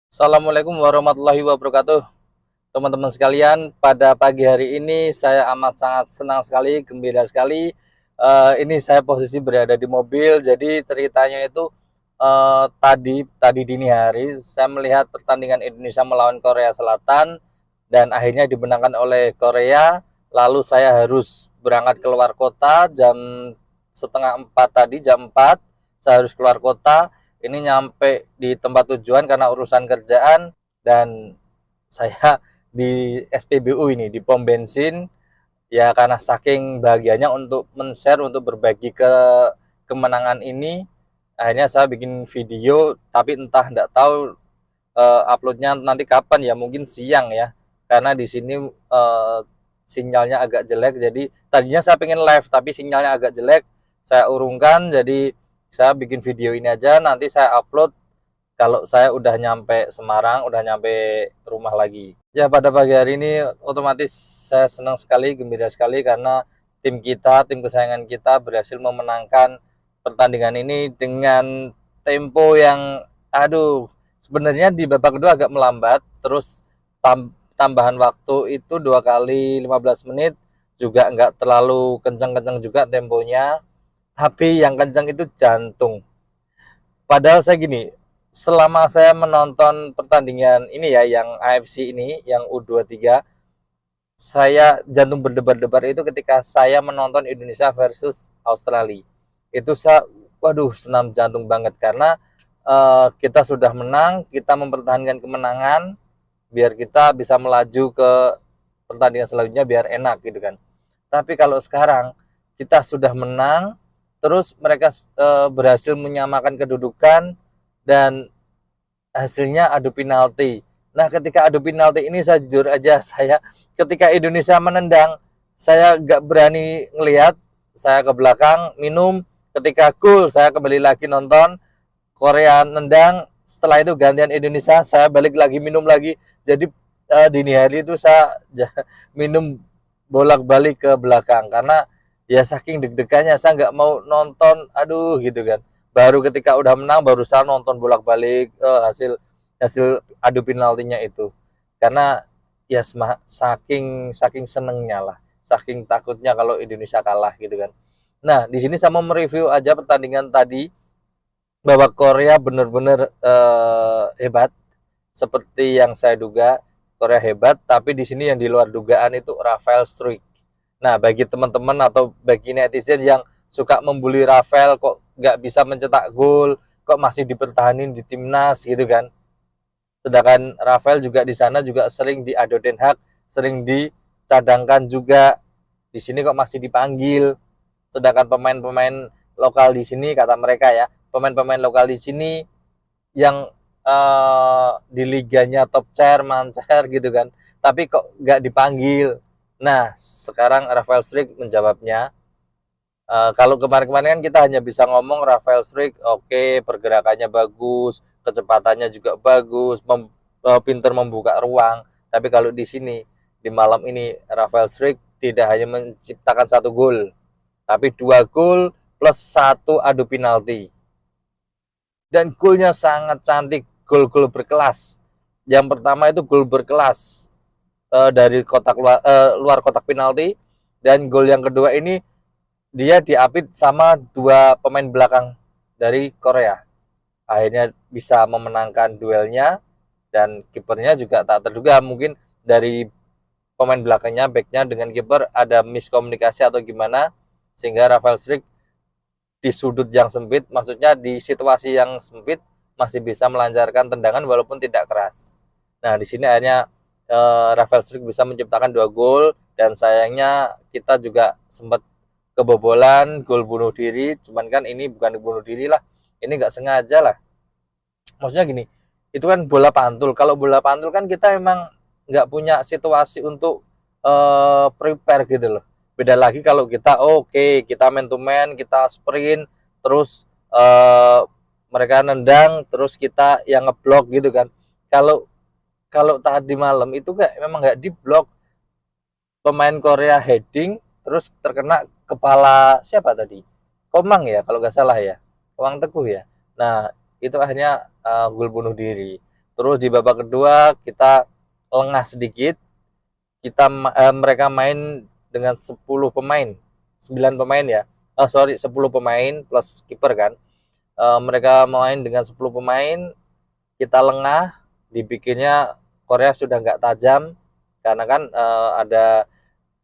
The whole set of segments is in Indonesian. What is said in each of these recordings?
Assalamualaikum warahmatullahi wabarakatuh. Teman-teman sekalian, pada pagi hari ini saya amat sangat senang sekali, gembira sekali. Ini saya posisi berada di mobil. Jadi ceritanya itu tadi dini hari saya melihat pertandingan Indonesia melawan Korea Selatan dan akhirnya dimenangkan oleh Korea. Lalu saya harus berangkat keluar kota jam setengah 4 tadi, jam 4 saya harus keluar kota. Ini nyampe di tempat tujuan karena urusan kerjaan, dan saya di SPBU ini, di pom bensin, ya karena saking bahagianya untuk men-share, untuk berbagi kemenangan ini, akhirnya saya bikin video, tapi entah enggak tahu uploadnya nanti kapan ya, mungkin siang ya, karena di sini sinyalnya agak jelek. Jadi tadinya saya pengen live tapi sinyalnya agak jelek, saya urungkan. Jadi saya bikin video ini aja, nanti saya upload kalau saya udah nyampe Semarang, udah nyampe rumah lagi. Ya, pada pagi hari ini otomatis saya senang sekali, gembira sekali karena tim kita, tim kesayangan kita berhasil memenangkan pertandingan ini dengan tempo yang, aduh, sebenarnya di babak kedua agak melambat, terus tambahan waktu itu 2 kali 15 menit juga nggak terlalu kencang-kencang juga temponya, tapi yang kencang itu jantung. Padahal saya gini, selama saya menonton pertandingan ini ya, yang AFC ini, yang U23, saya jantung berdebar-debar itu ketika saya menonton Indonesia versus Australia. Itu saya, waduh, senam jantung banget karena kita sudah menang, kita mempertahankan kemenangan biar kita bisa melaju ke pertandingan selanjutnya biar enak gitu kan. Tapi kalau sekarang kita sudah menang, terus mereka berhasil menyamakan kedudukan dan hasilnya adu penalti. Nah, ketika adu penalti ini saya jujur aja, saya ketika Indonesia menendang, saya gak berani ngelihat, saya ke belakang minum. Ketika gol, saya kembali lagi nonton. Korea nendang, setelah itu gantian Indonesia, saya balik lagi minum lagi. Jadi dini hari itu saya minum bolak-balik ke belakang karena ya saking deg-degannya saya nggak mau nonton, aduh gitu kan. Baru ketika udah menang baru saya nonton bolak-balik hasil hasil adu penaltinya itu, karena ya saking saking senengnya lah, saking takutnya kalau Indonesia kalah gitu kan. Nah, di sini saya mau mereview aja pertandingan tadi, bahwa Korea benar-benar hebat seperti yang saya duga. Korea hebat, tapi di sini yang di luar dugaan itu Rafael Struik. Nah, bagi teman-teman atau bagi netizen yang suka membuli Rafael, kok nggak bisa mencetak gol, kok masih dipertahanin di timnas gitu kan. Sedangkan Rafael juga di sana juga sering diadu Den Haag, sering dicadangkan juga. Di sini kok masih dipanggil. Sedangkan pemain-pemain lokal di sini, kata mereka ya, pemain-pemain lokal di sini yang di liganya top chair, mancer gitu kan, tapi kok nggak dipanggil. Nah, sekarang Rafael Struik menjawabnya. Kalau kemarin-kemarin kan kita hanya bisa ngomong Rafael Struik oke, pergerakannya bagus, kecepatannya juga bagus, pinter membuka ruang. Tapi kalau di sini, di malam ini, Rafael Struik tidak hanya menciptakan 1 gol, tapi 2 gol plus 1 adu penalti. Dan golnya sangat cantik, gol-gol berkelas. Yang pertama itu gol berkelas dari luar kotak penalti, dan gol yang kedua ini dia diapit sama 2 pemain belakang dari Korea. Akhirnya bisa memenangkan duelnya, dan kipernya juga tak terduga, mungkin dari pemain belakangnya, backnya dengan kiper ada miskomunikasi atau gimana, sehingga Rafael Struik di sudut yang sempit, maksudnya di situasi yang sempit, masih bisa melancarkan tendangan walaupun tidak keras. Nah, di sini akhirnya Rafael Struik bisa menciptakan 2 gol, dan sayangnya kita juga sempat kebobolan gol bunuh diri. Cuman kan ini bukan bunuh diri lah, ini nggak sengaja lah. Maksudnya gini, itu kan bola pantul. Kalau bola pantul kan kita emang nggak punya situasi untuk prepare gitu loh. Beda lagi kalau kita kita man to man, kita sprint, terus mereka nendang, terus kita yang ngeblok gitu kan. Kalau kalau tadi malam itu memang nggak diblok, pemain Korea heading terus terkena kepala siapa tadi, Komang ya kalau nggak salah ya, Komang Teguh ya. Nah, itu akhirnya gol bunuh diri. Terus di babak kedua kita lengah sedikit, mereka main dengan 10 pemain, 9 pemain ya. Oh, sorry, 10 pemain plus kiper kan. Mereka main dengan 10 pemain, kita lengah, dibikinnya Korea sudah nggak tajam karena kan ada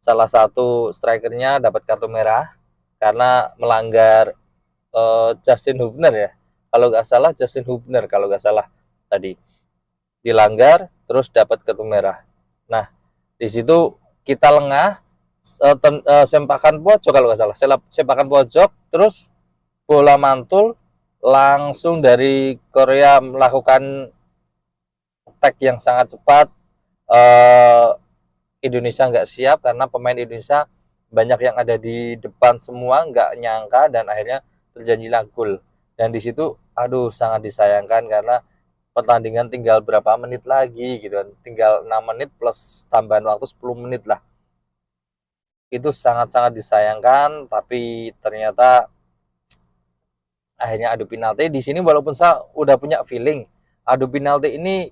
salah satu strikernya dapat kartu merah karena melanggar Justin Hubner ya. Kalau nggak salah Justin Hubner kalau nggak salah tadi dilanggar terus dapat kartu merah. Nah, di situ kita lengah, sempakan pojok kalau nggak salah, sempakan pojok, terus bola mantul langsung dari Korea melakukan attack yang sangat cepat. Indonesia nggak siap karena pemain Indonesia banyak yang ada di depan semua, nggak nyangka dan akhirnya terjadilah gol. Dan di situ aduh sangat disayangkan karena pertandingan tinggal berapa menit lagi gitu kan, tinggal 6 menit plus tambahan waktu 10 menit lah. Itu sangat-sangat disayangkan, tapi ternyata akhirnya adu penalti. Di sini walaupun saya udah punya feeling adu penalti ini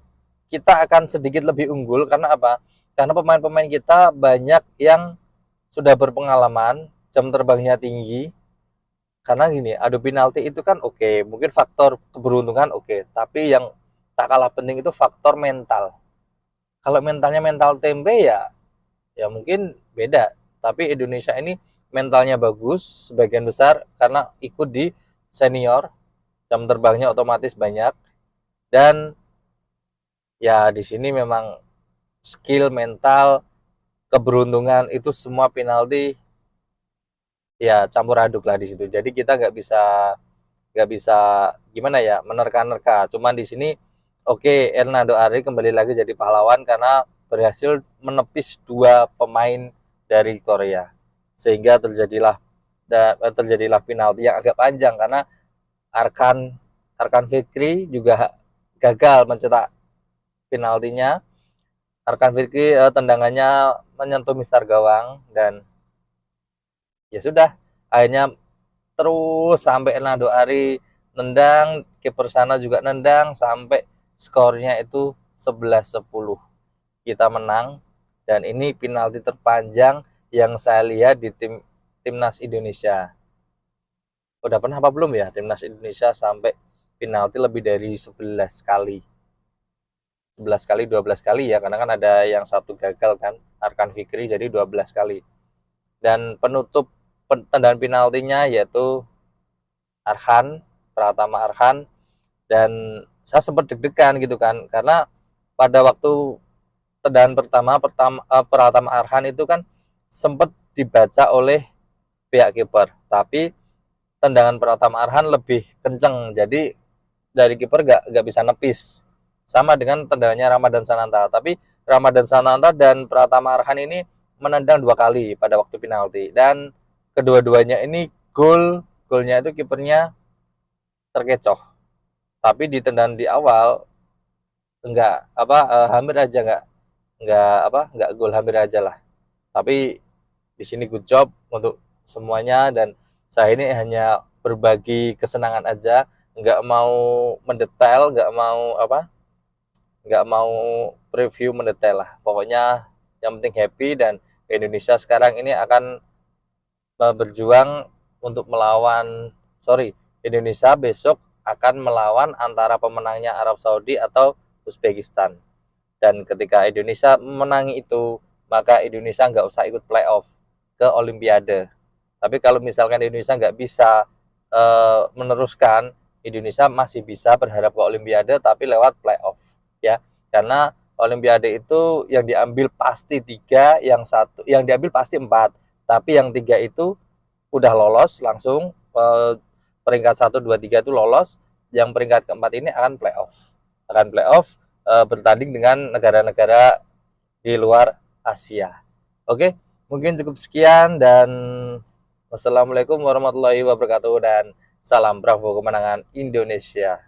kita akan sedikit lebih unggul karena apa? Karena pemain-pemain kita banyak yang sudah berpengalaman, jam terbangnya tinggi. Karena gini, adu penalti itu kan oke, mungkin faktor keberuntungan oke, tapi yang tak kalah penting itu faktor mental. Kalau mentalnya mental tempe ya mungkin beda. Tapi Indonesia ini mentalnya bagus sebagian besar karena ikut di senior, jam terbangnya otomatis banyak, dan ya di sini memang skill, mental, keberuntungan itu semua penalti ya campur aduk lah di situ. Jadi kita nggak bisa gimana ya menerka-nerka. Cuman di sini oke, Hernando Ari kembali lagi jadi pahlawan karena berhasil menepis 2 pemain dari Korea sehingga terjadilah penalti yang agak panjang karena Arkan Arkan Fikri juga gagal mencetak penaltinya. Arkan Fikri tendangannya menyentuh mistar gawang dan ya sudah, akhirnya terus sampai Hernando Ari nendang, kiper sana juga nendang sampai skornya itu 11-10. Kita menang dan ini penalti terpanjang yang saya lihat di timnas Indonesia. Udah pernah apa belum ya timnas Indonesia sampai penalti lebih dari 11 kali. 11 kali, 12 kali ya, karena kan ada yang satu gagal kan, Arkan Fikri, jadi 12 kali. Dan penutup tendangan penaltinya yaitu Pratama Arhan, dan saya sempat deg-degan gitu kan karena pada waktu tendangan Pratama Arhan itu kan sempat dibaca oleh pihak kiper, tapi tendangan Pratama Arhan lebih kenceng, jadi dari kiper gak bisa nepis, sama dengan tendangannya Ramadan Sananta. Tapi Ramadan Sananta dan Pratama Arhan ini menendang 2 kali pada waktu penalti, dan kedua-duanya ini golnya itu kipernya terkecoh, tapi di tendangan di awal enggak hampir aja enggak gol, hampir aja lah. Tapi di sini good job untuk semuanya, dan saya ini hanya berbagi kesenangan aja, enggak mau mendetail, enggak mau preview mendetail lah. Pokoknya yang penting happy, dan Indonesia sekarang ini akan berjuang untuk Indonesia besok akan melawan antara pemenangnya Arab Saudi atau Uzbekistan. Dan ketika Indonesia menangi itu, maka Indonesia nggak usah ikut playoff ke Olimpiade. Tapi kalau misalkan Indonesia nggak bisa meneruskan, Indonesia masih bisa berharap ke Olimpiade tapi lewat playoff ya. Karena Olimpiade itu yang diambil pasti 3, yang diambil pasti 4, tapi yang 3 itu udah lolos langsung, peringkat 1, 2, 3 itu lolos, yang peringkat keempat ini akan playoff bertanding dengan negara-negara di luar Asia. Oke, mungkin cukup sekian, dan wassalamualaikum warahmatullahi wabarakatuh, dan salam Bravo kemenangan Indonesia.